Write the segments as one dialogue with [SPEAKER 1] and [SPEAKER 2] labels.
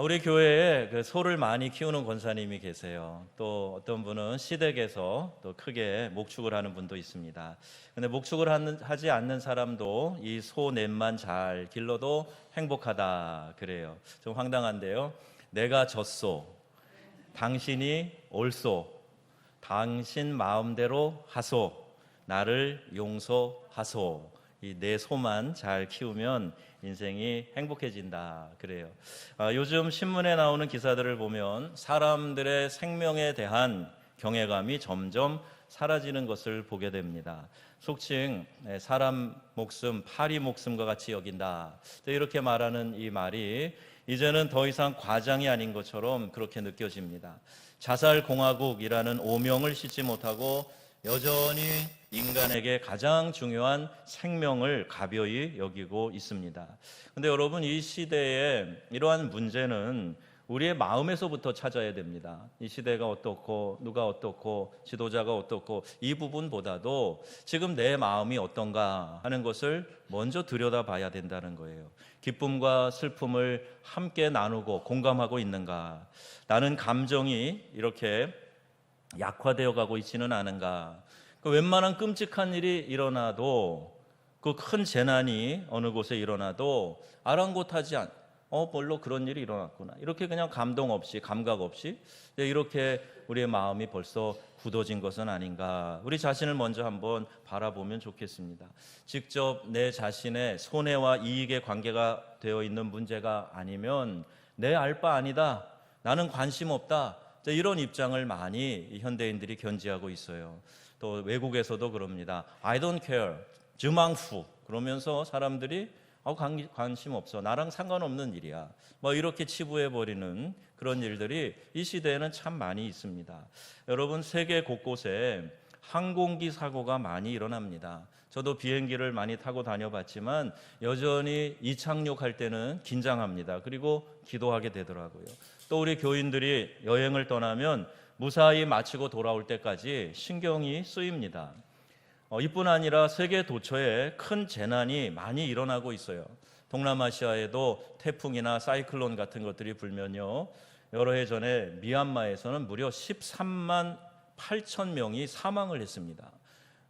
[SPEAKER 1] 우리 교회에 그 소를 많이 키우는 권사님이 계세요. 또 어떤 분은 시댁에서 또 크게 목축을 하는 분도 있습니다. 근데 목축을 하지 않는 사람도 이 소 넷만 잘 길러도 행복하다 그래요. 좀 황당한데요. 내가 젖소, 당신이 옳소, 당신 마음대로 하소, 나를 용서하소. 이 내 소만 잘 키우면 인생이 행복해진다 그래요. 요즘 신문에 나오는 기사들을 보면 사람들의 생명에 대한 경외감이 점점 사라지는 것을 보게 됩니다. 속칭 사람 목숨 파리 목숨과 같이 여긴다, 이렇게 말하는 이 말이 이제는 더 이상 과장이 아닌 것처럼 그렇게 느껴집니다. 자살공화국이라는 오명을 싣지 못하고 여전히 인간에게 가장 중요한 생명을 가벼이 여기고 있습니다. 그런데 여러분, 이 시대에 이러한 문제는 우리의 마음에서부터 찾아야 됩니다. 이 시대가 어떻고 누가 어떻고 지도자가 어떻고 이 부분보다도 지금 내 마음이 어떤가 하는 것을 먼저 들여다봐야 된다는 거예요. 기쁨과 슬픔을 함께 나누고 공감하고 있는가? 나는 감정이 이렇게 약화되어 가고 있지는 않은가? 웬만한 끔찍한 일이 일어나도, 그 큰 재난이 어느 곳에 일어나도 아랑곳하지 별로 그런 일이 일어났구나, 이렇게 그냥 감동 없이 감각 없이 이렇게 우리의 마음이 벌써 굳어진 것은 아닌가. 우리 자신을 먼저 한번 바라보면 좋겠습니다. 직접 내 자신의 손해와 이익의 관계가 되어 있는 문제가 아니면 내 알 바 아니다, 나는 관심 없다, 이런 입장을 많이 현대인들이 견지하고 있어요. 또 외국에서도 그럽니다. I don't care, 즈망후, 그러면서 사람들이 관심 없어, 나랑 상관없는 일이야, 이렇게 치부해버리는 그런 일들이 이 시대에는 참 많이 있습니다. 여러분, 세계 곳곳에 항공기 사고가 많이 일어납니다. 저도 비행기를 많이 타고 다녀봤지만 여전히 이착륙할 때는 긴장합니다. 그리고 기도하게 되더라고요. 또 우리 교인들이 여행을 떠나면 무사히 마치고 돌아올 때까지 신경이 쓰입니다. 이뿐 아니라 세계 도처에 큰 재난이 많이 일어나고 있어요. 동남아시아에도 태풍이나 사이클론 같은 것들이 불면요, 여러 해 전에 미얀마에서는 무려 13만 8천 명이 사망을 했습니다.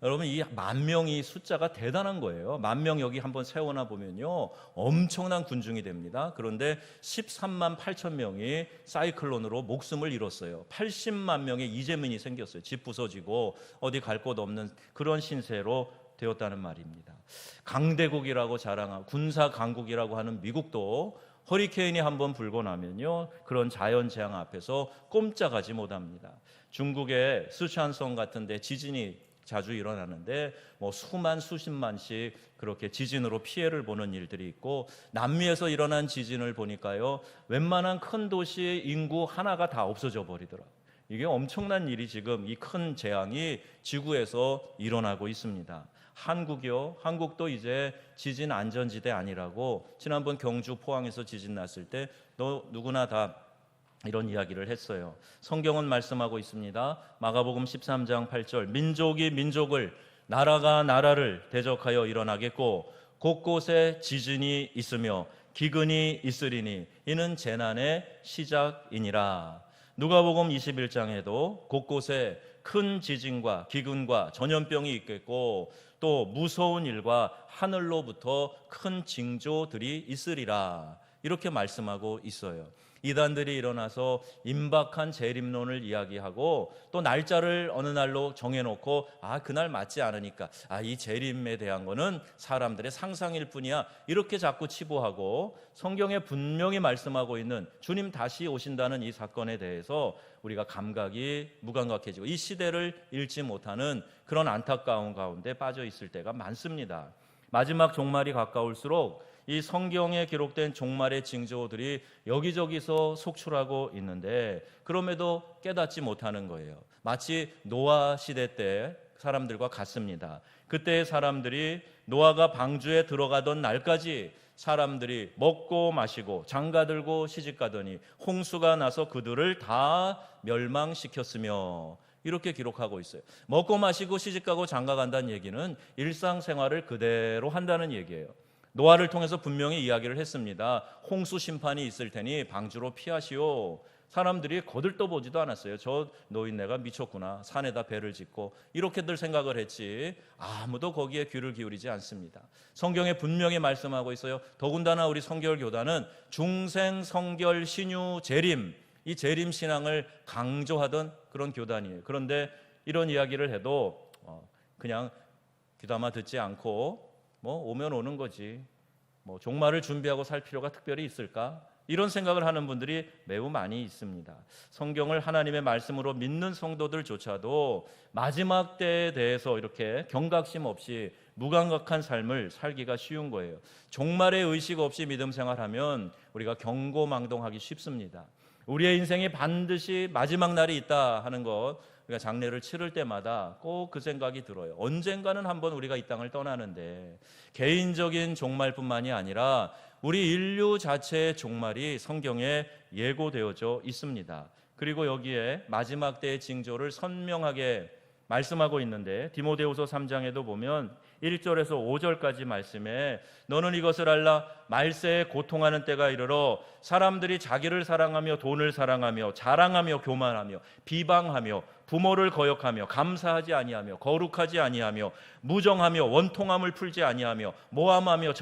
[SPEAKER 1] 여러분, 이 10,000명이 숫자가 대단한 거예요. 10,000명 여기 한번 세워놔 보면요, 엄청난 군중이 됩니다. 그런데 13만 8천 명이 사이클론으로 목숨을 잃었어요. 80만 명의 이재민이 생겼어요. 집 부서지고 어디 갈 곳 없는 그런 신세로 되었다는 말입니다. 강대국이라고 자랑하고 군사 강국이라고 하는 미국도 허리케인이 한번 불고 나면요, 그런 자연재앙 앞에서 꼼짝하지 못합니다. 중국의 스촨성 같은 데 지진이 자주 일어나는데 수만 수십만씩 그렇게 지진으로 피해를 보는 일들이 있고, 남미에서 일어난 지진을 보니까요, 웬만한 큰 도시의 인구 하나가 다 없어져 버리더라고요. 이게 엄청난 일이 지금 이 큰 재앙이 지구에서 일어나고 있습니다. 한국도 이제 지진 안전지대 아니라고 지난번 경주 포항에서 지진 났을 때 누구나 다 이런 이야기를 했어요. 성경은 말씀하고 있습니다. 마가복음 13장 8절, 민족이 민족을, 나라가 나라를 대적하여 일어나겠고 곳곳에 지진이 있으며 기근이 있으리니 이는 재난의 시작이니라. 누가복음 21장에도 곳곳에 큰 지진과 기근과 전염병이 있겠고 또 무서운 일과 하늘로부터 큰 징조들이 있으리라, 이렇게 말씀하고 있어요. 이단들이 일어나서 임박한 재림론을 이야기하고 또 날짜를 어느 날로 정해놓고 그날 맞지 않으니까 이 재림에 대한 거는 사람들의 상상일 뿐이야, 이렇게 자꾸 치부하고 성경에 분명히 말씀하고 있는 주님 다시 오신다는 이 사건에 대해서 우리가 감각이 무감각해지고 이 시대를 읽지 못하는 그런 안타까운 가운데 빠져 있을 때가 많습니다. 마지막 종말이 가까울수록 이 성경에 기록된 종말의 징조들이 여기저기서 속출하고 있는데 그럼에도 깨닫지 못하는 거예요. 마치 노아 시대 때 사람들과 같습니다. 그때의 사람들이 노아가 방주에 들어가던 날까지 사람들이 먹고 마시고 장가들고 시집가더니 홍수가 나서 그들을 다 멸망시켰으며, 이렇게 기록하고 있어요. 먹고 마시고 시집가고 장가간다는 얘기는 일상생활을 그대로 한다는 얘기예요. 노아를 통해서 분명히 이야기를 했습니다. 홍수 심판이 있을 테니 방주로 피하시오. 사람들이 거들떠보지도 않았어요. 저 노인네가 미쳤구나, 산에다 배를 짓고, 이렇게들 생각을 했지 아무도 거기에 귀를 기울이지 않습니다. 성경에 분명히 말씀하고 있어요. 더군다나 우리 성결교단은 중생, 성결, 신유, 재림, 이 재림 신앙을 강조하던 그런 교단이에요. 그런데 이런 이야기를 해도 그냥 귀담아 듣지 않고 오면 오는 거지, 종말을 준비하고 살 필요가 특별히 있을까? 이런 생각을 하는 분들이 매우 많이 있습니다. 성경을 하나님의 말씀으로 믿는 성도들조차도 마지막 때에 대해서 이렇게 경각심 없이 무감각한 삶을 살기가 쉬운 거예요. 종말의 의식 없이 믿음 생활하면 우리가 경고망동하기 쉽습니다. 우리의 인생이 반드시 마지막 날이 있다 하는 것, 우리가 장례를 치를 때마다 꼭 그 생각이 들어요. 언젠가는 한번 우리가 이 땅을 떠나는데, 개인적인 종말뿐만이 아니라 우리 인류 자체의 종말이 성경에 예고되어져 있습니다. 그리고 여기에 마지막 때의 징조를 선명하게 말씀하고 있는데, 디모데후서 3장에도 보면 1절에서 5절까지 말씀에 너는 이것을 알라. 말세에 고통하는 때가 이르러 사람들이 자기를 사랑하며 돈을 사랑하며 자랑하며 교만하며 비방하며 부모를 거역하며 감사하지 아니하며 거룩하지 아니하며 무정하며 원통함을 풀지 아니하며 모함하며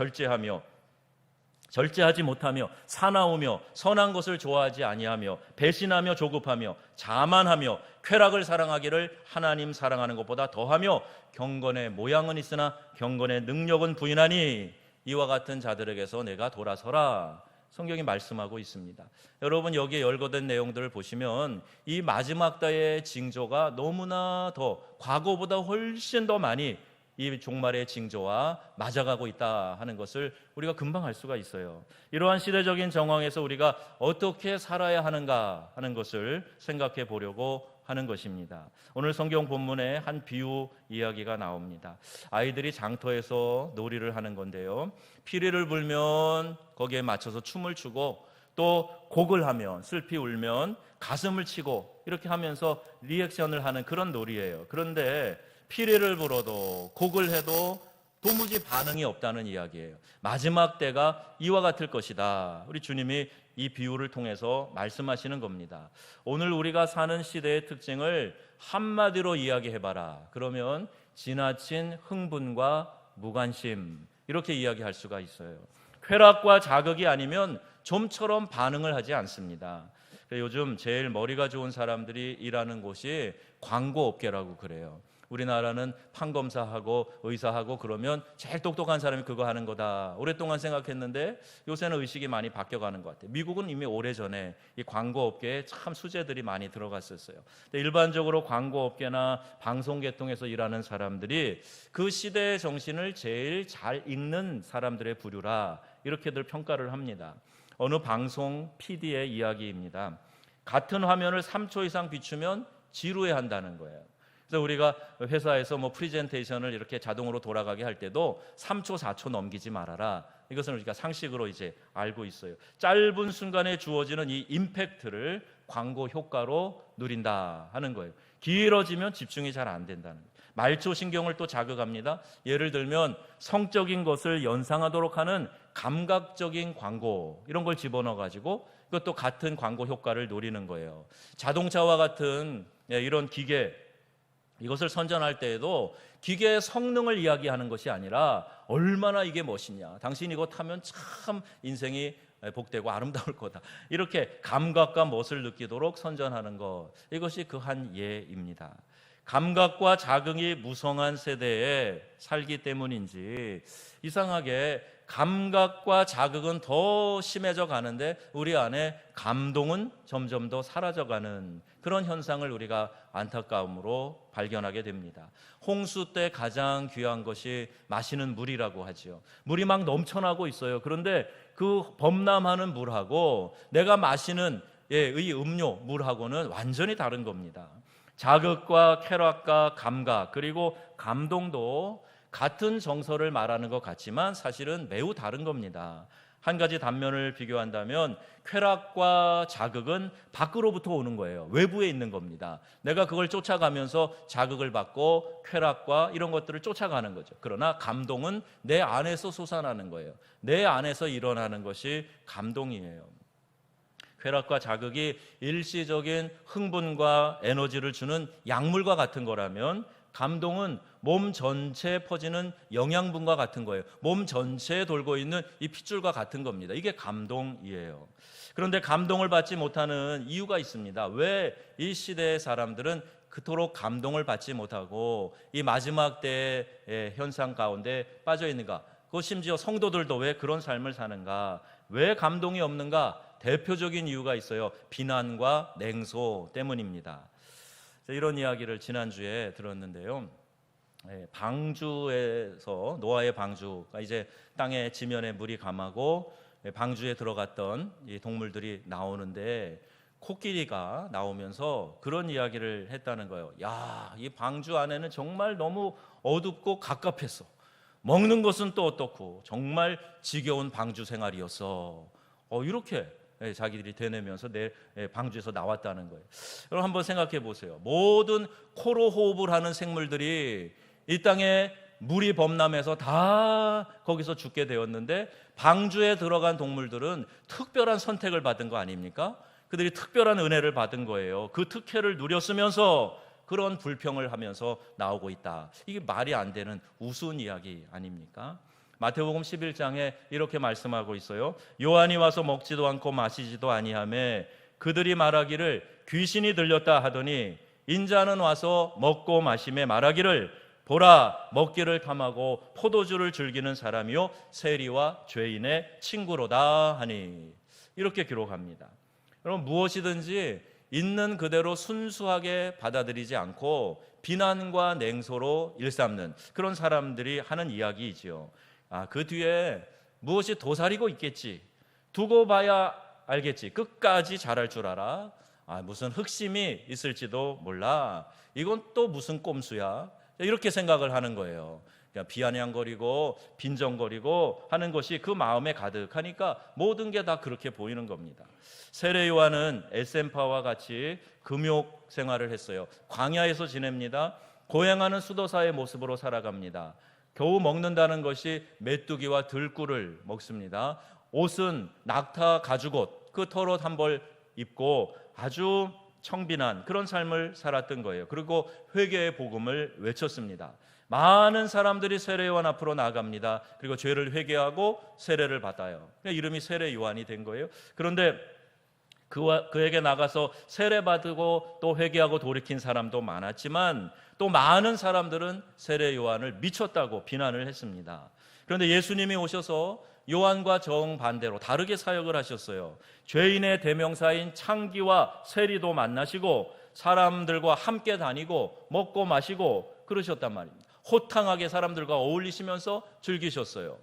[SPEAKER 1] 절제하지 못하며 사나우며 선한 것을 좋아하지 아니하며 배신하며 조급하며 자만하며 쾌락을 사랑하기를 하나님 사랑하는 것보다 더하며 경건의 모양은 있으나 경건의 능력은 부인하니 이와 같은 자들에게서 내가 돌아서라. 성경이 말씀하고 있습니다. 여러분, 여기에 열거된 내용들을 보시면 이 마지막 때의 징조가 너무나 더, 과거보다 훨씬 더 많이 이 종말의 징조와 맞아가고 있다 하는 것을 우리가 금방 알 수가 있어요. 이러한 시대적인 정황에서 우리가 어떻게 살아야 하는가 하는 것을 생각해 보려고 하는 것입니다. 오늘 성경 본문에 한 비유 이야기가 나옵니다. 아이들이 장터에서 놀이를 하는 건데요, 피리를 불면 거기에 맞춰서 춤을 추고, 또 곡을 하면, 슬피 울면 가슴을 치고, 이렇게 하면서 리액션을 하는 그런 놀이예요. 그런데 피리를 불어도 곡을 해도 도무지 반응이 없다는 이야기예요. 마지막 때가 이와 같을 것이다. 우리 주님이 이 비유를 통해서 말씀하시는 겁니다. 오늘 우리가 사는 시대의 특징을 한마디로 이야기해봐라. 그러면 지나친 흥분과 무관심, 이렇게 이야기할 수가 있어요. 쾌락과 자극이 아니면 좀처럼 반응을 하지 않습니다. 요즘 제일 머리가 좋은 사람들이 일하는 곳이 광고업계라고 그래요. 우리나라는 판검사하고 의사하고 그러면 제일 똑똑한 사람이 그거 하는 거다, 오랫동안 생각했는데 요새는 의식이 많이 바뀌어가는 것 같아요. 미국은 이미 오래전에 이 광고업계에 참 수재들이 많이 들어갔었어요. 근데 일반적으로 광고업계나 방송계통에서 일하는 사람들이 그 시대의 정신을 제일 잘 읽는 사람들의 부류라, 이렇게들 평가를 합니다. 어느 방송 PD의 이야기입니다. 같은 화면을 3초 이상 비추면 지루해한다는 거예요. 그래서 우리가 회사에서 프리젠테이션을 이렇게 자동으로 돌아가게 할 때도 3초, 4초 넘기지 말아라. 이것은 우리가 상식으로 이제 알고 있어요. 짧은 순간에 주어지는 이 임팩트를 광고 효과로 누린다 하는 거예요. 길어지면 집중이 잘 안 된다는 거예요. 말초 신경을 또 자극합니다. 예를 들면 성적인 것을 연상하도록 하는 감각적인 광고, 이런 걸 집어넣어 가지고 그것도 같은 광고 효과를 노리는 거예요. 자동차와 같은 이런 기계, 이것을 선전할 때에도 기계의 성능을 이야기하는 것이 아니라 얼마나 이게 멋있냐, 당신 이거 타면 참 인생이 복되고 아름다울 거다, 이렇게 감각과 멋을 느끼도록 선전하는 것, 이것이 그 한 예입니다. 감각과 자극이 무성한 세대에 살기 때문인지 이상하게 감각과 자극은 더 심해져 가는데 우리 안에 감동은 점점 더 사라져가는 그런 현상을 우리가 안타까움으로 발견하게 됩니다. 홍수 때 가장 귀한 것이 마시는 물이라고 하죠. 물이 막 넘쳐나고 있어요. 그런데 그 범람하는 물하고 내가 마시는 이 음료 물하고는 완전히 다른 겁니다. 자극과 쾌락과 감각, 그리고 감동도 같은 정서를 말하는 것 같지만 사실은 매우 다른 겁니다. 한 가지 단면을 비교한다면 쾌락과 자극은 밖으로부터 오는 거예요. 외부에 있는 겁니다. 내가 그걸 쫓아가면서 자극을 받고 쾌락과 이런 것들을 쫓아가는 거죠. 그러나 감동은 내 안에서 솟아나는 거예요. 내 안에서 일어나는 것이 감동이에요. 쾌락과 자극이 일시적인 흥분과 에너지를 주는 약물과 같은 거라면 감동은 몸 전체에 퍼지는 영양분과 같은 거예요. 몸 전체에 돌고 있는 이 핏줄과 같은 겁니다. 이게 감동이에요. 그런데 감동을 받지 못하는 이유가 있습니다. 왜 이 시대의 사람들은 그토록 감동을 받지 못하고 이 마지막 때의 현상 가운데 빠져 있는가? 그 심지어 성도들도 왜 그런 삶을 사는가? 왜 감동이 없는가? 대표적인 이유가 있어요. 비난과 냉소 때문입니다. 이런 이야기를 지난주에 들었는데요. 방주에서 노아의 방주가 이제 땅의 지면에 물이 감하고 방주에 들어갔던 이 동물들이 나오는데 코끼리가 나오면서 그런 이야기를 했다는 거예요. 야, 이 방주 안에는 정말 너무 어둡고 갑갑했어. 먹는 것은 또 어떻고 정말 지겨운 방주 생활이었어. 이렇게 자기들이 되뇌면서 내 방주에서 나왔다는 거예요. 여러분 한번 생각해 보세요. 모든 코로 호흡을 하는 생물들이 이 땅에 물이 범람해서 다 거기서 죽게 되었는데 방주에 들어간 동물들은 특별한 선택을 받은 거 아닙니까? 그들이 특별한 은혜를 받은 거예요. 그 특혜를 누렸으면서 그런 불평을 하면서 나오고 있다. 이게 말이 안 되는 우스운 이야기 아닙니까? 마태복음 11장에 이렇게 말씀하고 있어요. 요한이 와서 먹지도 않고 마시지도 아니하매 그들이 말하기를 귀신이 들렸다 하더니 인자는 와서 먹고 마시매 말하기를 보라 먹기를 탐하고 포도주를 즐기는 사람이요 세리와 죄인의 친구로다 하니 이렇게 기록합니다. 여러분 무엇이든지 있는 그대로 순수하게 받아들이지 않고 비난과 냉소로 일삼는 그런 사람들이 하는 이야기이지요. 그 뒤에 무엇이 도사리고 있겠지. 두고 봐야 알겠지. 끝까지 잘할 줄 알아. 무슨 흑심이 있을지도 몰라. 이건 또 무슨 꼼수야. 이렇게 생각을 하는 거예요. 그냥 비아냥거리고 빈정거리고 하는 것이 그 마음에 가득하니까 모든 게 다 그렇게 보이는 겁니다. 세례 요한은 에센파와 같이 금욕 생활을 했어요. 광야에서 지냅니다. 고행하는 수도사의 모습으로 살아갑니다. 겨우 먹는다는 것이 메뚜기와 들꿀을 먹습니다. 옷은 낙타 가죽옷, 그 털옷 한 벌 입고 아주 청빈한 그런 삶을 살았던 거예요. 그리고 회개의 복음을 외쳤습니다. 많은 사람들이 세례 요한 앞으로 나아갑니다. 그리고 죄를 회개하고 세례를 받아요. 이름이 세례 요한이 된 거예요. 그런데 그에게 나가서 세례 받고 또 회개하고 돌이킨 사람도 많았지만 또 많은 사람들은 세례 요한을 미쳤다고 비난을 했습니다. 그런데 예수님이 오셔서 요한과 정반대로 다르게 사역을 하셨어요. 죄인의 대명사인 창기와 세리도 만나시고 사람들과 함께 다니고 먹고 마시고 그러셨단 말입니다. 호탕하게 사람들과 어울리시면서 즐기셨어요.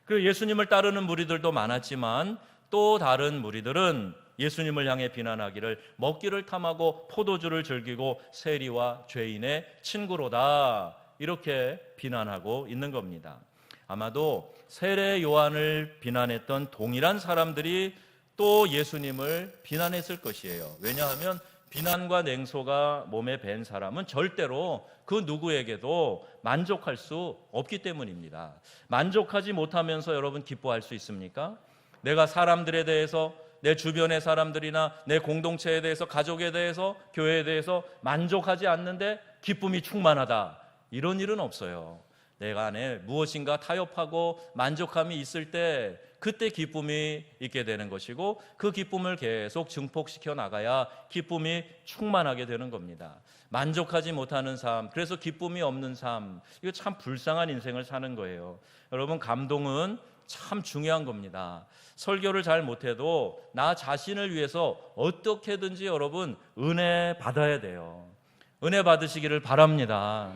[SPEAKER 1] 그리고 예수님을 따르는 무리들도 많았지만 또 다른 무리들은 예수님을 향해 비난하기를 먹기를 탐하고 포도주를 즐기고 세리와 죄인의 친구로다 이렇게 비난하고 있는 겁니다. 아마도 세례 요한을 비난했던 동일한 사람들이 또 예수님을 비난했을 것이에요. 왜냐하면 비난과 냉소가 몸에 밴 사람은 절대로 그 누구에게도 만족할 수 없기 때문입니다. 만족하지 못하면서 여러분 기뻐할 수 있습니까? 내가 사람들에 대해서 내 주변의 사람들이나 내 공동체에 대해서 가족에 대해서 교회에 대해서 만족하지 않는데 기쁨이 충만하다 이런 일은 없어요. 내가 안에 무엇인가 타협하고 만족함이 있을 때 그때 기쁨이 있게 되는 것이고 그 기쁨을 계속 증폭시켜 나가야 기쁨이 충만하게 되는 겁니다. 만족하지 못하는 삶, 그래서 기쁨이 없는 삶, 이거 참 불쌍한 인생을 사는 거예요. 여러분 감동은 참 중요한 겁니다. 설교를 잘 못해도 나 자신을 위해서 어떻게든지 여러분 은혜 받아야 돼요. 은혜 받으시기를 바랍니다.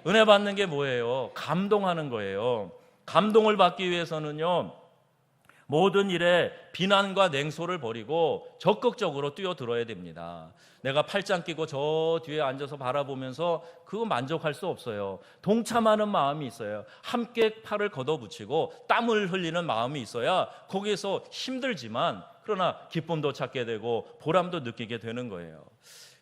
[SPEAKER 1] 은혜 받는 게 뭐예요? 감동하는 거예요. 감동을 받기 위해서는요 모든 일에 비난과 냉소를 버리고 적극적으로 뛰어들어야 됩니다. 내가 팔짱 끼고 저 뒤에 앉아서 바라보면서 그거 만족할 수 없어요. 동참하는 마음이 있어요. 함께 팔을 걷어붙이고 땀을 흘리는 마음이 있어야 거기에서 힘들지만 그러나 기쁨도 찾게 되고 보람도 느끼게 되는 거예요.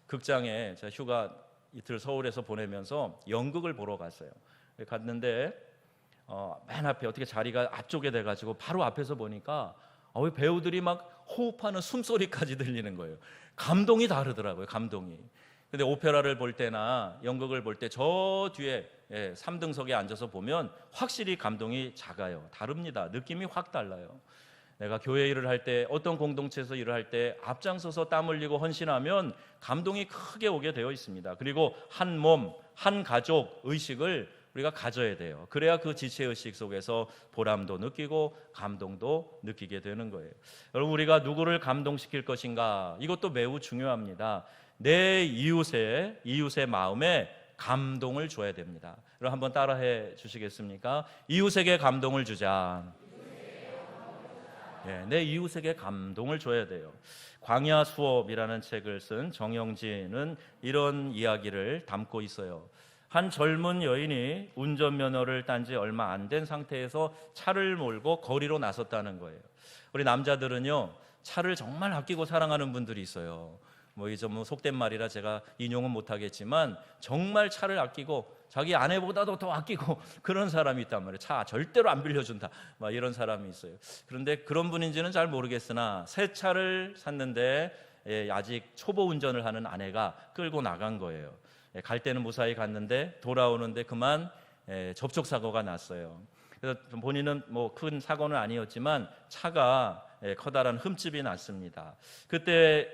[SPEAKER 1] 극장에 제가 휴가 이틀 서울에서 보내면서 연극을 보러 갔어요. 갔는데 맨 앞에 어떻게 자리가 앞쪽에 돼가지고 바로 앞에서 보니까 왜 배우들이 막 호흡하는 숨소리까지 들리는 거예요. 감동이 다르더라고요. 감동이. 근데 오페라를 볼 때나 연극을 볼 때 저 뒤에 3등석에 앉아서 보면 확실히 감동이 작아요. 다릅니다. 느낌이 확 달라요. 내가 교회 일을 할 때, 어떤 공동체에서 일을 할 때 앞장서서 땀 흘리고 헌신하면 감동이 크게 오게 되어 있습니다. 그리고 한 몸, 한 가족 의식을 우리가 가져야 돼요. 그래야 그 지체의식 속에서 보람도 느끼고 감동도 느끼게 되는 거예요. 여러분, 우리가 누구를 감동시킬 것인가, 이것도 매우 중요합니다. 내 이웃의 마음에 감동을 줘야 됩니다. 여러분, 한번 따라해 주시겠습니까? 이웃에게 감동을 주자. 내 이웃에게 감동을 줘야 돼요. 광야 수업이라는 책을 쓴 정영진은 이런 이야기를 담고 있어요. 한 젊은 여인이 운전면허를 딴 지 얼마 안 된 상태에서 차를 몰고 거리로 나섰다는 거예요. 우리 남자들은요, 차를 정말 아끼고 사랑하는 분들이 있어요. 이제 속된 말이라 제가 인용은 못하겠지만 정말 차를 아끼고 자기 아내보다도 더 아끼고 그런 사람이 있단 말이에요. 차 절대로 안 빌려준다, 이런 사람이 있어요. 그런데 그런 분인지는 잘 모르겠으나 새 차를 샀는데 아직 초보 운전을 하는 아내가 끌고 나간 거예요. 갈 때는 무사히 갔는데 돌아오는데 그만 접촉사고가 났어요. 그래서 본인은 큰 사고는 아니었지만 차가 커다란 흠집이 났습니다. 그때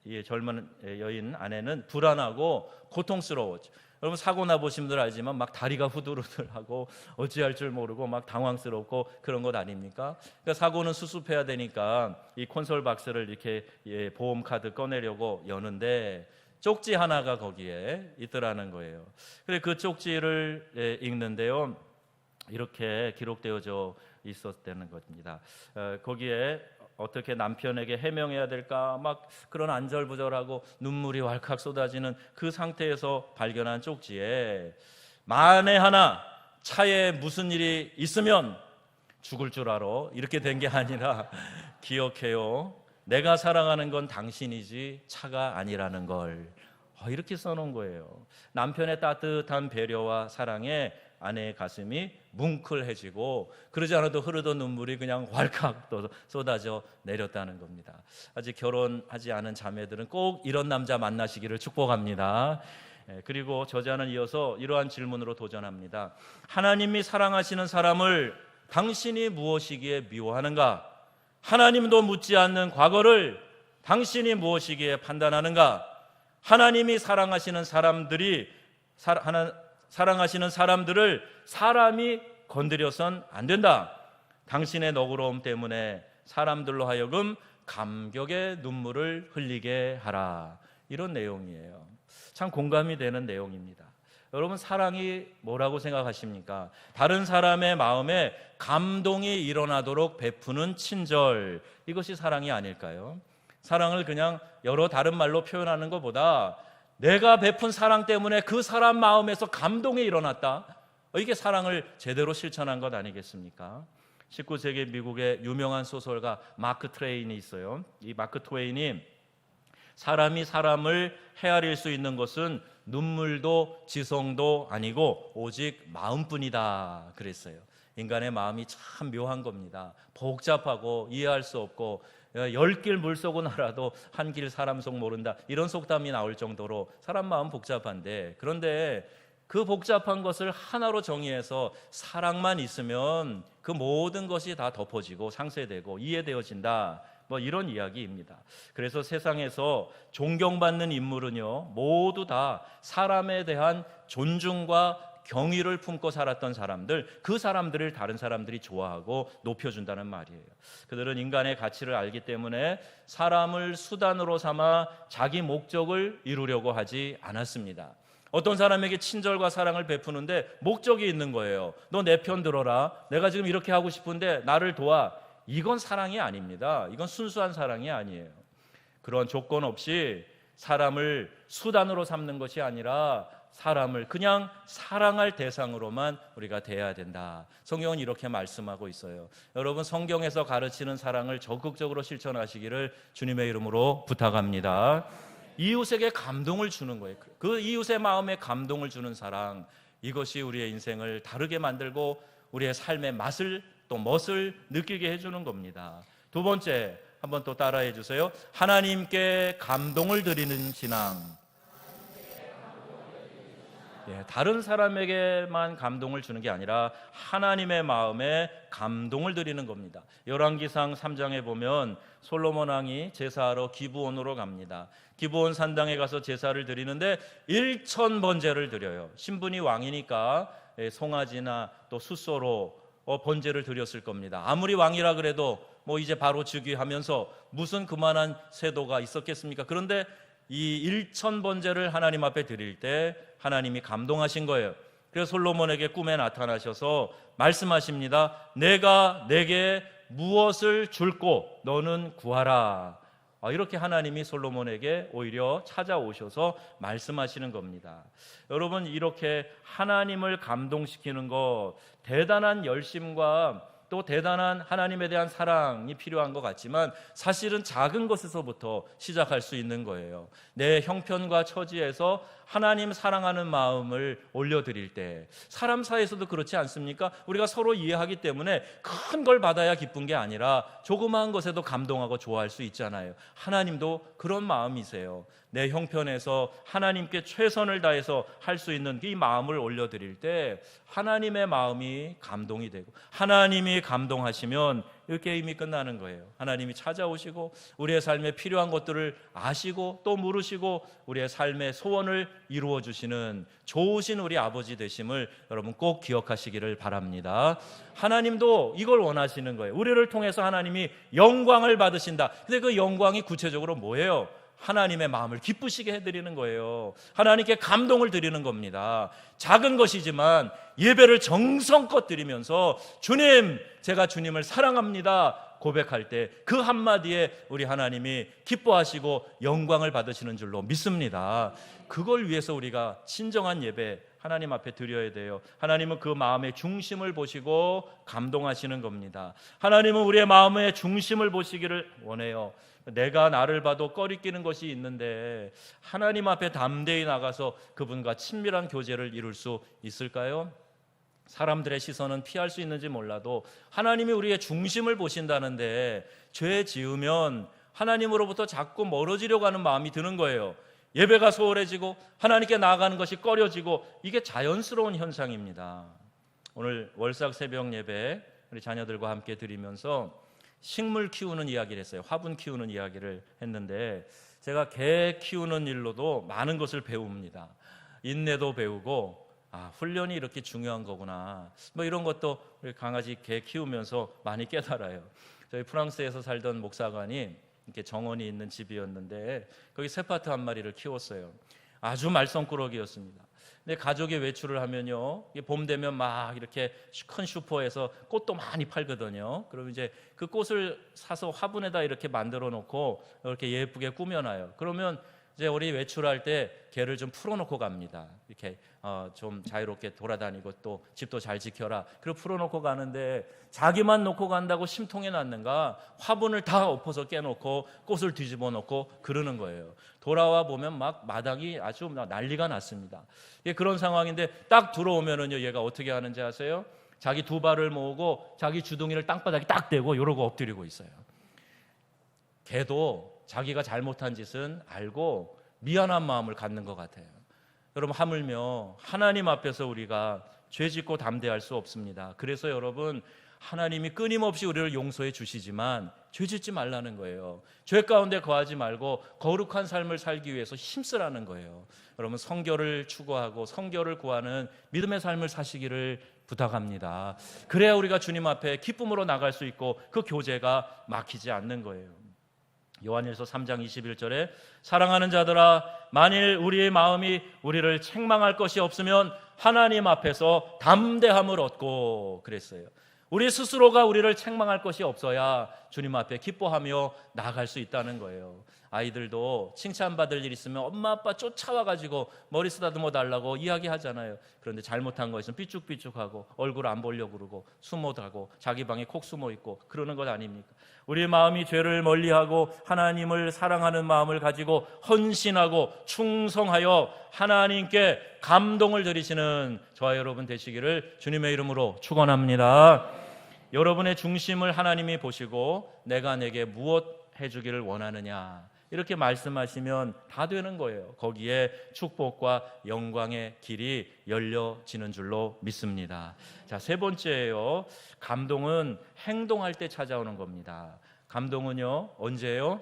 [SPEAKER 1] 이 젊은 여인 아내는 불안하고 고통스러웠죠. 여러분, 사고 나보신 분들 알지만 막 다리가 후들후들하고 어찌할 줄 모르고 막 당황스럽고 그런 것 아닙니까? 그러니까 사고는 수습해야 되니까 이 콘솔 박스를 이렇게 보험 카드 꺼내려고 여는데 쪽지 하나가 거기에 있더라는 거예요. 그래서 그 쪽지를 읽는데요, 이렇게 기록되어져 있었다는 겁니다. 거기에 어떻게 남편에게 해명해야 될까, 막 그런 안절부절하고 눈물이 왈칵 쏟아지는 그 상태에서 발견한 쪽지에, 만에 하나 차에 무슨 일이 있으면 죽을 줄 알아, 이렇게 된 게 아니라 기억해요, 내가 사랑하는 건 당신이지 차가 아니라는 걸, 이렇게 써놓은 거예요. 남편의 따뜻한 배려와 사랑에 아내의 가슴이 뭉클해지고 그러지 않아도 흐르던 눈물이 그냥 왈칵 또 쏟아져 내렸다는 겁니다. 아직 결혼하지 않은 자매들은 꼭 이런 남자 만나시기를 축복합니다. 그리고 저자는 이어서 이러한 질문으로 도전합니다. 하나님이 사랑하시는 사람을 당신이 무엇이기에 미워하는가? 하나님도 묻지 않는 과거를 당신이 무엇이기에 판단하는가? 하나님이 사랑하시는 사람들을 사람이 건드려선 안 된다. 당신의 너그러움 때문에 사람들로 하여금 감격의 눈물을 흘리게 하라. 이런 내용이에요. 참 공감이 되는 내용입니다. 여러분, 사랑이 뭐라고 생각하십니까? 다른 사람의 마음에 감동이 일어나도록 베푸는 친절, 이것이 사랑이 아닐까요? 사랑을 그냥 여러 다른 말로 표현하는 것보다 내가 베푼 사랑 때문에 그 사람 마음에서 감동이 일어났다, 이게 사랑을 제대로 실천한 것 아니겠습니까? 19세기 미국의 유명한 소설가 마크 트웨인이 있어요. 이 마크 트웨인이 사람이 사람을 헤아릴 수 있는 것은 눈물도 지성도 아니고 오직 마음뿐이다 그랬어요. 인간의 마음이 참 묘한 겁니다. 복잡하고 이해할 수 없고 10길 물속은 알아도 한 길 사람 속 모른다, 이런 속담이 나올 정도로 사람 마음 복잡한데, 그런데 그 복잡한 것을 하나로 정의해서 사랑만 있으면 그 모든 것이 다 덮어지고 상쇄되고 이해되어진다, 이런 이야기입니다. 그래서 세상에서 존경받는 인물은요, 모두 다 사람에 대한 존중과 경의를 품고 살았던 사람들, 그 사람들을 다른 사람들이 좋아하고 높여준다는 말이에요. 그들은 인간의 가치를 알기 때문에 사람을 수단으로 삼아 자기 목적을 이루려고 하지 않았습니다. 어떤 사람에게 친절과 사랑을 베푸는데 목적이 있는 거예요. 너 내 편 들어라. 내가 지금 이렇게 하고 싶은데 나를 도와. 이건 사랑이 아닙니다. 이건 순수한 사랑이 아니에요. 그런 조건 없이 사람을 수단으로 삼는 것이 아니라 사람을 그냥 사랑할 대상으로만 우리가 대해야 된다. 성경은 이렇게 말씀하고 있어요. 여러분, 성경에서 가르치는 사랑을 적극적으로 실천하시기를 주님의 이름으로 부탁합니다. 이웃에게 감동을 주는 거예요. 그 이웃의 마음에 감동을 주는 사랑, 이것이 우리의 인생을 다르게 만들고 우리의 삶의 맛을 또 멋을 느끼게 해주는 겁니다. 두 번째, 한번 또 따라해 주세요. 하나님께 감동을 드리는 신앙. 다른 사람에게만 감동을 주는 게 아니라 하나님의 마음에 감동을 드리는 겁니다. 열왕기상 3장에 보면 솔로몬 왕이 제사하러 기브온으로 갑니다. 기브온 산당에 가서 제사를 드리는데 1,000번제를 드려요. 신분이 왕이니까 송아지나 또 숫소로 번제를 드렸을 겁니다. 아무리 왕이라 그래도 이제 바로 즉위하면서 무슨 그만한 세도가 있었겠습니까? 그런데 이 1,000번제를 하나님 앞에 드릴 때 하나님이 감동하신 거예요. 그래서 솔로몬에게 꿈에 나타나셔서 말씀하십니다. 내가 내게 무엇을 줄고 너는 구하라. 이렇게 하나님이 솔로몬에게 오히려 찾아오셔서 말씀하시는 겁니다. 여러분, 이렇게 하나님을 감동시키는 것, 대단한 열심과 또 대단한 하나님에 대한 사랑이 필요한 것 같지만 사실은 작은 것에서부터 시작할 수 있는 거예요. 내 형편과 처지에서 하나님 사랑하는 마음을 올려드릴 때, 사람 사이에서도 그렇지 않습니까? 우리가 서로 이해하기 때문에 큰 걸 받아야 기쁜 게 아니라 조그마한 것에도 감동하고 좋아할 수 있잖아요. 하나님도 그런 마음이세요. 내 형편에서 하나님께 최선을 다해서 할 수 있는 이 마음을 올려드릴 때 하나님의 마음이 감동이 되고, 하나님이 감동하시면 이렇게 이미 끝나는 거예요. 하나님이 찾아오시고 우리의 삶에 필요한 것들을 아시고 또 물으시고 우리의 삶의 소원을 이루어 주시는 좋으신 우리 아버지 되심을 여러분 꼭 기억하시기를 바랍니다. 하나님도 이걸 원하시는 거예요. 우리를 통해서 하나님이 영광을 받으신다. 근데 그 영광이 구체적으로 뭐예요? 하나님의 마음을 기쁘시게 해드리는 거예요. 하나님께 감동을 드리는 겁니다. 작은 것이지만 예배를 정성껏 드리면서 주님, 제가 주님을 사랑합니다 고백할 때 그 한마디에 우리 하나님이 기뻐하시고 영광을 받으시는 줄로 믿습니다. 그걸 위해서 우리가 진정한 예배 하나님 앞에 드려야 돼요. 하나님은 그 마음의 중심을 보시고 감동하시는 겁니다. 하나님은 우리의 마음의 중심을 보시기를 원해요. 내가 나를 봐도 꺼리끼는 것이 있는데 하나님 앞에 담대히 나가서 그분과 친밀한 교제를 이룰 수 있을까요? 사람들의 시선은 피할 수 있는지 몰라도 하나님이 우리의 중심을 보신다는데 죄 지으면 하나님으로부터 자꾸 멀어지려고 하는 마음이 드는 거예요. 예배가 소홀해지고 하나님께 나아가는 것이 꺼려지고, 이게 자연스러운 현상입니다. 오늘 월삭 새벽 예배 우리 자녀들과 함께 드리면서 식물 키우는 이야기를 했어요. 화분 키우는 이야기를 했는데 제가 개 키우는 일로도 많은 것을 배웁니다. 인내도 배우고 훈련이 이렇게 중요한 거구나. 이런 것도 우리 강아지 개 키우면서 많이 깨달아요. 저희 프랑스에서 살던 목사관이 이렇게 정원이 있는 집이었는데 거기 세파트 한 마리를 키웠어요. 아주 말썽꾸러기였습니다. 근데 가족이 외출을 하면요, 봄 되면 막 이렇게 큰 슈퍼에서 꽃도 많이 팔거든요. 그러면 이제 그 꽃을 사서 화분에다 이렇게 만들어 놓고 이렇게 예쁘게 꾸며놔요. 그러면 이제 우리 외출할 때 개를 좀 풀어놓고 갑니다. 이렇게 좀 자유롭게 돌아다니고 또 집도 잘 지켜라. 그리고 풀어놓고 가는데 자기만 놓고 간다고 심통이 났는가 화분을 다 엎어서 깨놓고 꽃을 뒤집어 놓고 그러는 거예요. 돌아와 보면 막 마당이 아주 난리가 났습니다. 그런 상황인데 딱 들어오면은요, 얘가 어떻게 하는지 아세요? 자기 두 발을 모으고 자기 주둥이를 땅바닥에 딱 대고 이러고 엎드리고 있어요. 개도 자기가 잘못한 짓은 알고 미안한 마음을 갖는 것 같아요. 여러분, 하물며 하나님 앞에서 우리가 죄짓고 담대할 수 없습니다. 그래서 여러분, 하나님이 끊임없이 우리를 용서해 주시지만 죄짓지 말라는 거예요. 죄 가운데 거하지 말고 거룩한 삶을 살기 위해서 힘쓰라는 거예요. 여러분, 성결을 추구하고 성결을 구하는 믿음의 삶을 사시기를 부탁합니다. 그래야 우리가 주님 앞에 기쁨으로 나갈 수 있고 그 교제가 막히지 않는 거예요. 요한일서 3장 21절에 사랑하는 자들아, 만일 우리의 마음이 우리를 책망할 것이 없으면 하나님 앞에서 담대함을 얻고 그랬어요. 우리 스스로가 우리를 책망할 것이 없어야 주님 앞에 기뻐하며 나아갈 수 있다는 거예요. 아이들도 칭찬받을 일 있으면 엄마 아빠 쫓아와가지고 머리 쓰다듬어 달라고 이야기하잖아요. 그런데 잘못한 거 있으면 삐죽삐죽하고 얼굴 안 보려고 그러고 숨어가고 자기 방에 콕 숨어 있고 그러는 것 아닙니까? 우리 마음이 죄를 멀리하고 하나님을 사랑하는 마음을 가지고 헌신하고 충성하여 하나님께 감동을 드리시는 저와 여러분 되시기를 주님의 이름으로 축원합니다. 여러분의 중심을 하나님이 보시고 내가 내게 무엇 해주기를 원하느냐 이렇게 말씀하시면 다 되는 거예요. 거기에 축복과 영광의 길이 열려지는 줄로 믿습니다. 자, 세 번째예요. 감동은 행동할 때 찾아오는 겁니다. 감동은요, 언제예요?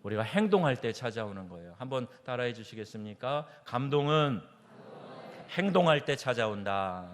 [SPEAKER 1] 우리가 행동할 때 찾아오는 거예요. 한번 따라해 주시겠습니까? 감동은 행동할 때 찾아온다.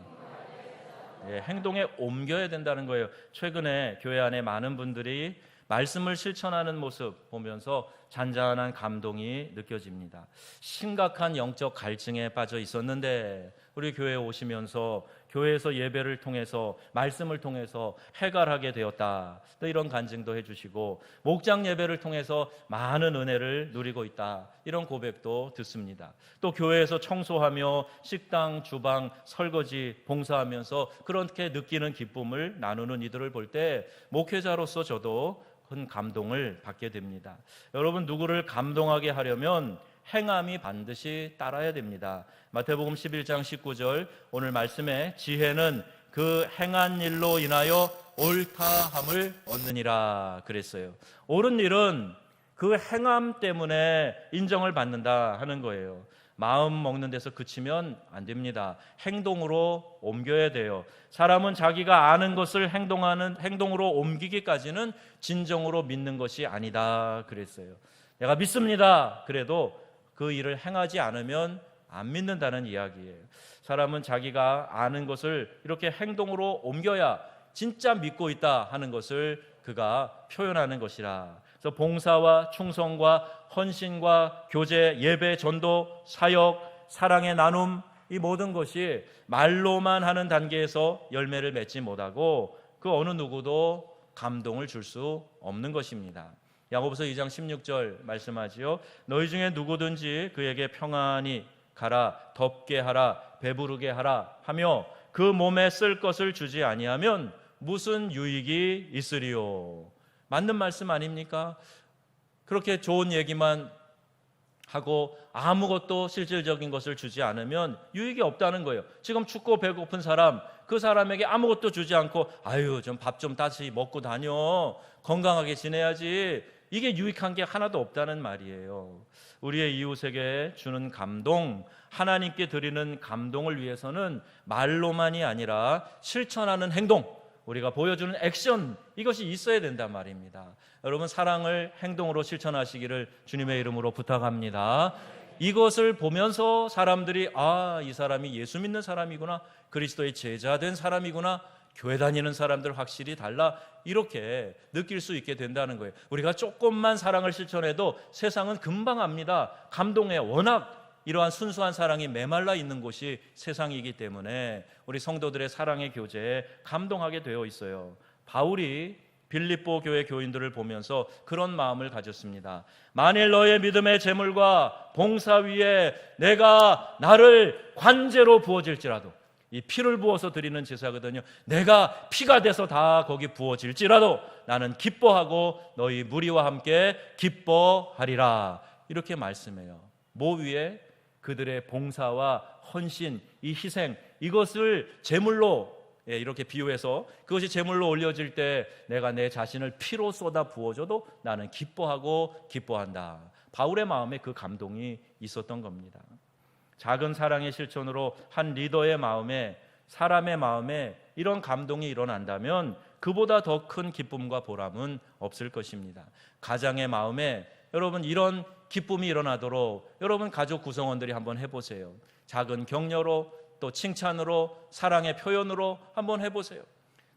[SPEAKER 1] 예, 행동에 옮겨야 된다는 거예요. 최근에 교회 안에 많은 분들이 말씀을 실천하는 모습 보면서 잔잔한 감동이 느껴집니다. 심각한 영적 갈증에 빠져 있었는데 우리 교회에 오시면서 교회에서 예배를 통해서 말씀을 통해서 해결하게 되었다. 또 이런 간증도 해주시고 목장 예배를 통해서 많은 은혜를 누리고 있다. 이런 고백도 듣습니다. 또 교회에서 청소하며 식당, 주방, 설거지, 봉사하면서 그렇게 느끼는 기쁨을 나누는 이들을 볼 때 목회자로서 저도 큰 감동을 받게 됩니다. 여러분, 누구를 감동하게 하려면 행함이 반드시 따라야 됩니다. 마태복음 11장 19절 오늘 말씀에 지혜는 그 행한 일로 인하여 옳다함을 얻느니라 그랬어요. 옳은 일은 그 행함 때문에 인정을 받는다 하는 거예요. 마음 먹는 데서 그치면 안 됩니다. 행동으로 옮겨야 돼요. 사람은 자기가 아는 것을 행동으로 옮기기까지는 진정으로 믿는 것이 아니다 그랬어요. 내가 믿습니다. 그래도 그 일을 행하지 않으면 안 믿는다는 이야기예요. 사람은 자기가 아는 것을 이렇게 행동으로 옮겨야 진짜 믿고 있다 하는 것을 그가 표현하는 것이라. 그래서 봉사와 충성과 헌신과 교제, 예배, 전도, 사역, 사랑의 나눔 이 모든 것이 말로만 하는 단계에서 열매를 맺지 못하고 그 어느 누구도 감동을 줄 수 없는 것입니다. 야고보서 2장 16절 말씀하지요. 너희 중에 누구든지 그에게 평안히 가라, 덥게 하라, 배부르게 하라 하며 그 몸에 쓸 것을 주지 아니하면 무슨 유익이 있으리요. 맞는 말씀 아닙니까? 그렇게 좋은 얘기만 하고 아무것도 실질적인 것을 주지 않으면 유익이 없다는 거예요. 지금 춥고 배고픈 사람, 그 사람에게 아무것도 주지 않고 아유 좀 밥 좀 다시 먹고 다녀, 건강하게 지내야지, 이게 유익한 게 하나도 없다는 말이에요. 우리의 이웃에게 주는 감동, 하나님께 드리는 감동을 위해서는 말로만이 아니라 실천하는 행동, 우리가 보여주는 액션, 이것이 있어야 된단 말입니다. 여러분, 사랑을 행동으로 실천하시기를 주님의 이름으로 부탁합니다. 이것을 보면서 사람들이 이 사람이 예수 믿는 사람이구나, 그리스도의 제자 된 사람이구나, 교회 다니는 사람들 확실히 달라, 이렇게 느낄 수 있게 된다는 거예요. 우리가 조금만 사랑을 실천해도 세상은 금방 압니다. 감동에 워낙 이러한 순수한 사랑이 메말라 있는 곳이 세상이기 때문에 우리 성도들의 사랑의 교제에 감동하게 되어 있어요. 바울이 빌립보 교회 교인들을 보면서 그런 마음을 가졌습니다. 만일 너의 믿음의 제물과 봉사 위에 내가 나를 관제로 부어질지라도, 이 피를 부어서 드리는 제사거든요. 내가 피가 돼서 다 거기 부어질지라도 나는 기뻐하고 너희 무리와 함께 기뻐하리라, 이렇게 말씀해요. 뭐 위에? 그들의 봉사와 헌신, 이 희생, 이것을 제물로 이렇게 비유해서 그것이 제물로 올려질 때 내가 내 자신을 피로 쏟아 부어줘도 나는 기뻐하고 기뻐한다. 바울의 마음에 그 감동이 있었던 겁니다. 작은 사랑의 실천으로 한 리더의 마음에, 사람의 마음에 이런 감동이 일어난다면 그보다 더 큰 기쁨과 보람은 없을 것입니다. 가장의 마음에 여러분 이런 기쁨이 일어나도록 여러분 가족 구성원들이 한번 해보세요. 작은 격려로, 또 칭찬으로, 사랑의 표현으로 한번 해보세요.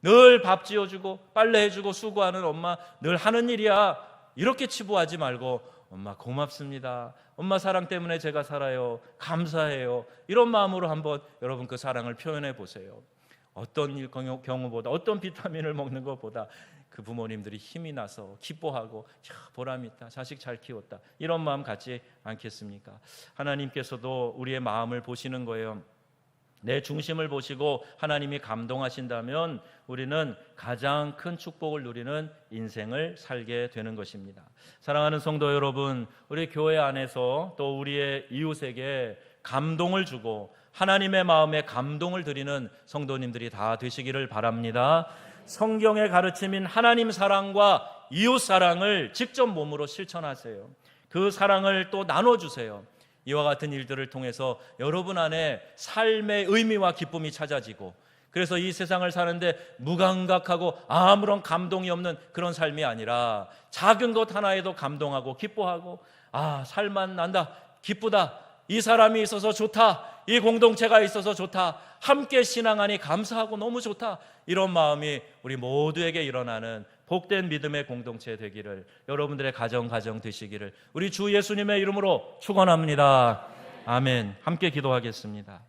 [SPEAKER 1] 늘 밥 지어주고 빨래해주고 수고하는 엄마, 늘 하는 일이야. 이렇게 치부하지 말고 엄마 고맙습니다. 엄마 사랑 때문에 제가 살아요. 감사해요. 이런 마음으로 한번 여러분 그 사랑을 표현해 보세요. 어떤 경우보다, 어떤 비타민을 먹는 것보다 그 부모님들이 힘이 나서 기뻐하고 보람 있다, 자식 잘 키웠다, 이런 마음 갖지 않겠습니까? 하나님께서도 우리의 마음을 보시는 거예요. 내 중심을 보시고 하나님이 감동하신다면 우리는 가장 큰 축복을 누리는 인생을 살게 되는 것입니다. 사랑하는 성도 여러분, 우리 교회 안에서 또 우리의 이웃에게 감동을 주고 하나님의 마음에 감동을 드리는 성도님들이 다 되시기를 바랍니다. 성경의 가르침인 하나님 사랑과 이웃 사랑을 직접 몸으로 실천하세요. 그 사랑을 또 나눠주세요. 이와 같은 일들을 통해서 여러분 안에 삶의 의미와 기쁨이 찾아지고, 그래서 이 세상을 사는데 무감각하고 아무런 감동이 없는 그런 삶이 아니라 작은 것 하나에도 감동하고 기뻐하고, 살만 난다, 기쁘다, 이 사람이 있어서 좋다, 이 공동체가 있어서 좋다, 함께 신앙하니 감사하고 너무 좋다, 이런 마음이 우리 모두에게 일어나는 복된 믿음의 공동체 되기를, 여러분들의 가정 되시기를 우리 주 예수님의 이름으로 축원합니다. 아멘. 함께 기도하겠습니다.